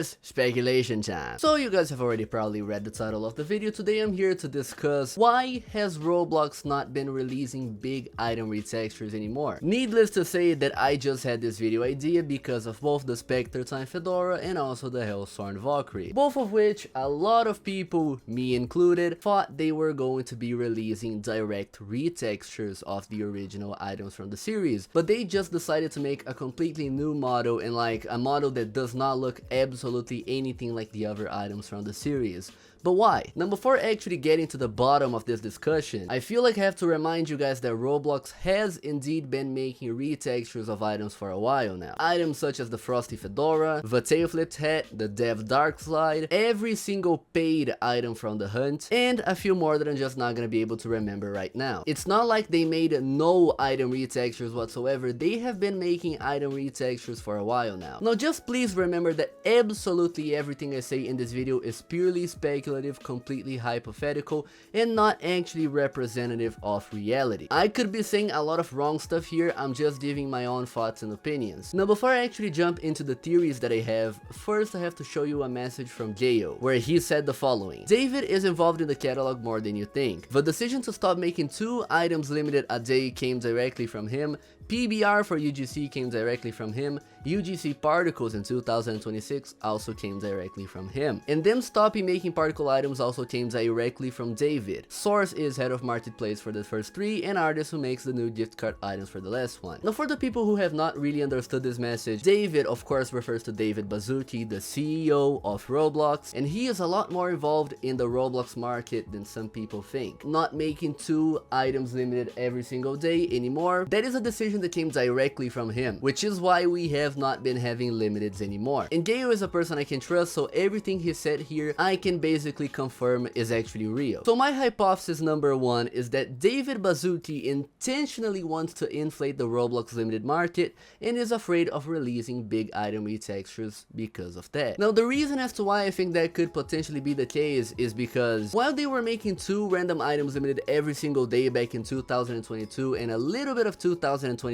It's speculation time. So you guys have already probably read the title of the video. Today I'm here to discuss why has Roblox not been releasing big item retextures anymore. Needless to say that I just had this video idea because of both the Spectre Time Fedora and also the Hellstorm Valkyrie. Both of which a lot of people, me included, thought they were going to be releasing direct retextures of the original items from the series. But they just decided to make a completely new model, and like a model that does not look absolutely anything like the other items from the series. But why? Now before actually getting to the bottom of this discussion, I feel like I have to remind you guys that Roblox has indeed been making retextures of items for a while now. Items such as the Frosty Fedora, the tail flipped hat, the Dev Dark Slide, every single paid item from the hunt, and a few more that I'm just not gonna be able to remember right now. It's not like they made no item retextures whatsoever. They have been making item retextures for a while now. Now just please remember that absolutely everything I say in this video is purely speculative, completely hypothetical, and not actually representative of reality. I could be saying a lot of wrong stuff here. I'm just giving my own thoughts and opinions. Now before I actually jump into the theories that I have, first I have to show you a message from Gale, where he said the following: David is involved in the catalog more than you think. The decision to stop making 2 items limited a day came directly from him. PBR for UGC came directly from him. UGC Particles in 2026 also came directly from him. And them stopping making particle items also came directly from David. Source is head of marketplace for the first 3 and artist who makes the new gift card items for the last one. Now for the people who have not really understood this message, David of course refers to David Baszucki, the CEO of Roblox, and he is a lot more involved in the Roblox market than some people think. Not making 2 items limited every single day anymore, that is a decision that came directly from him, which is why we have not been having limiteds anymore. And Gale is a person I can trust, so everything he said here I can basically confirm is actually real. So my hypothesis number 1 is that David Baszucki intentionally wants to inflate the Roblox limited market and is afraid of releasing big item retextures because of that. Now the reason as to why I think that could potentially be the case is because while they were making 2 random items limited every single day back in 2022 and a little bit of 2023,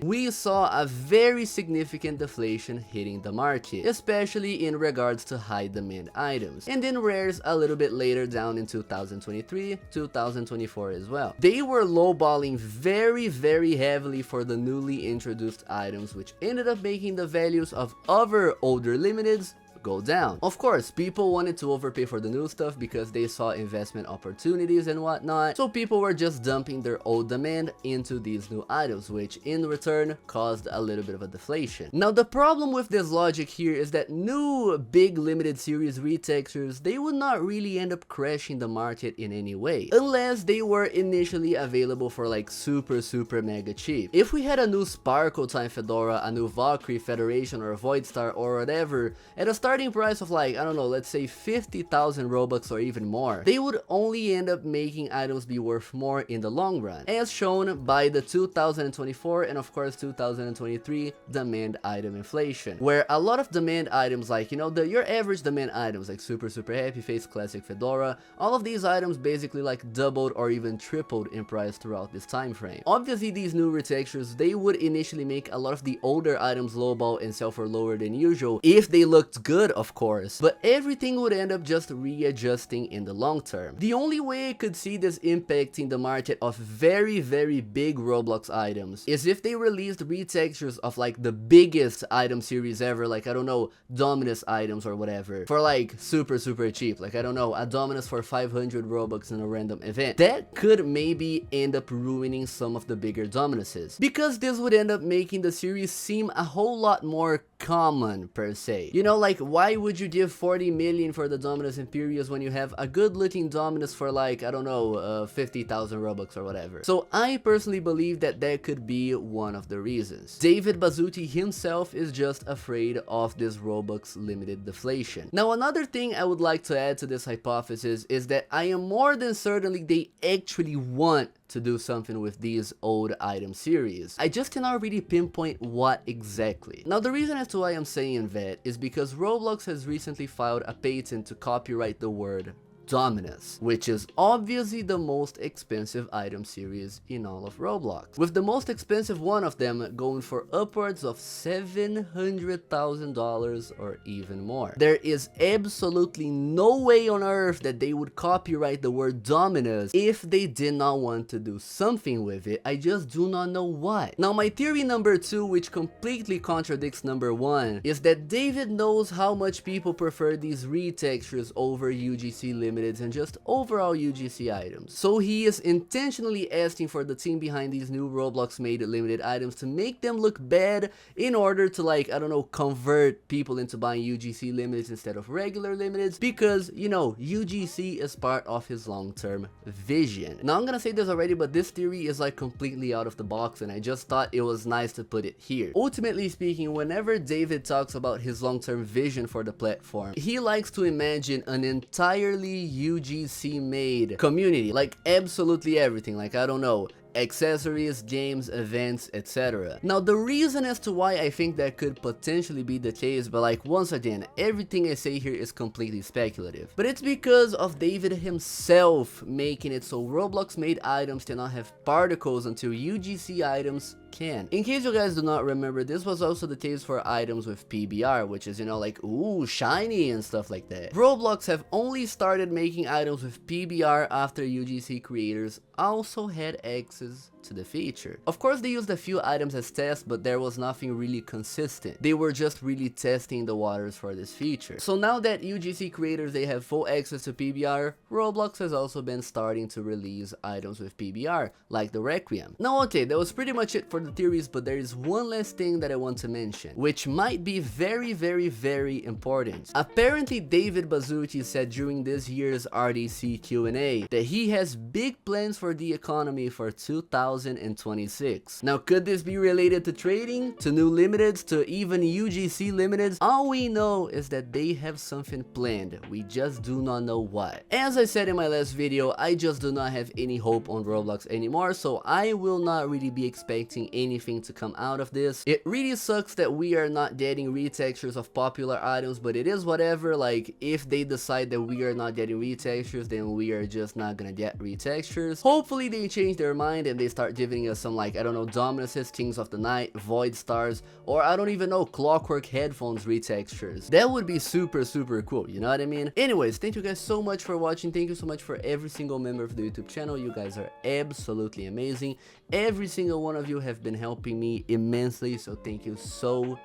we saw a very significant deflation hitting the market, especially in regards to high demand items, and then rares a little bit later down in 2023, 2024 as well. They were lowballing very heavily for the newly introduced items, which ended up making the values of other older limiteds go down. Of course, people wanted to overpay for the new stuff because they saw investment opportunities and whatnot, so people were just dumping their old demand into these new items, which in return caused a little bit of a deflation. Now the problem with this logic here is that new big limited series retextures, they would not really end up crashing the market in any way, unless they were initially available for like super mega cheap. If we had a new Sparkle Time Fedora, a new Valkyrie Federation or a Void Star or whatever, at a starting price of like, I don't know, let's say 50,000 Robux or even more, they would only end up making items be worth more in the long run, as shown by the 2024 and of course 2023 demand item inflation, where a lot of demand items, like, you know, your average demand items like super happy face, classic Fedora, all of these items basically like doubled or even tripled in price throughout this time frame. Obviously these new retextures, they would initially make a lot of the older items lowball and sell for lower than usual if they looked good, of course, but everything would end up just readjusting in the long term. The only way I could see this impacting the market of very big Roblox items is if they released retextures of like the biggest item series ever, like, I don't know, Dominus items or whatever, for like super cheap, like, I don't know, a Dominus for 500 Robux in a random event. That could maybe end up ruining some of the bigger Dominuses, because this would end up making the series seem a whole lot more common per se. You know, like, why would you give 40 million for the Dominus Imperius when you have a good looking Dominus for like, I don't know, 50,000 Robux or whatever? So I personally believe that that could be one of the reasons. David Baszucki himself is just afraid of this Robux limited deflation. Now another thing I would like to add to this hypothesis is that I am more than certainly they actually want to do something with these old item series. I just cannot really pinpoint what exactly. Now the reason as to why I'm saying that is because Roblox has recently filed a patent to copyright the word Dominus, which is obviously the most expensive item series in all of Roblox, with the most expensive one of them going for upwards of $700,000 or even more. There is absolutely no way on earth that they would copyright the word Dominus if they did not want to do something with it. I just do not know what. Now my theory number 2, which completely contradicts number 1, is that David knows how much people prefer these retextures over UGC limiteds and just overall UGC items. So he is intentionally asking for the team behind these new Roblox made limited items to make them look bad in order to, like, I don't know, convert people into buying UGC limiteds instead of regular limiteds, because, you know, UGC is part of his long-term vision. Now I'm gonna say this already, but this theory is like completely out of the box and I just thought it was nice to put it here. Ultimately speaking, whenever David talks about his long-term vision for the platform, he likes to imagine an entirely UGC made community, like absolutely everything, like, I don't know, accessories, games, events, etc. Now the reason as to why I think that could potentially be the case, but like once again, everything I say here is completely speculative, but it's because of David himself making it so Roblox made items cannot have particles until UGC items can. In case you guys do not remember, this was also the case for items with PBR, which is, you know, like, ooh, shiny and stuff like that. Roblox have only started making items with PBR after UGC creators also had access to the feature. Of course, they used a few items as tests, but there was nothing really consistent. They were just really testing the waters for this feature. So now that UGC creators, they have full access to PBR, Roblox has also been starting to release items with PBR, like the Requiem. Now okay, that was pretty much it for the theories, but there is one last thing that I want to mention, which might be very, very, very important. Apparently, David Baszucki said during this year's RDC Q&A that he has big plans for the economy for 2026. Now, could this be related to trading, to new limiteds, to even UGC limiteds? All we know is that they have something planned. We just do not know what. As I said in my last video, I just do not have any hope on Roblox anymore, so I will not really be expecting anything to come out of this. It really sucks that we are not getting retextures of popular items, but it is whatever. Like, if they decide that we are not getting retextures, then we are just not gonna get retextures. Hopefully they change their mind and they start giving us some, like, I don't know, Dominuses, Kings of the Night, Void Stars, or I don't even know, Clockwork Headphones retextures. That would be super, super cool, you know what I mean? Anyways, thank you guys so much for watching. Thank you so much for every single member of the YouTube channel. You guys are absolutely amazing. Every single one of you have been helping me immensely, so thank you so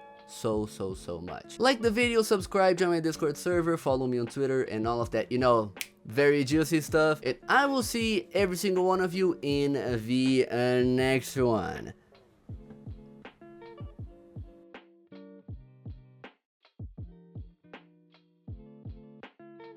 much. Like the video, subscribe, join my Discord server, follow me on Twitter, and all of that, you know, very juicy stuff. And I will see every single one of you in the next one.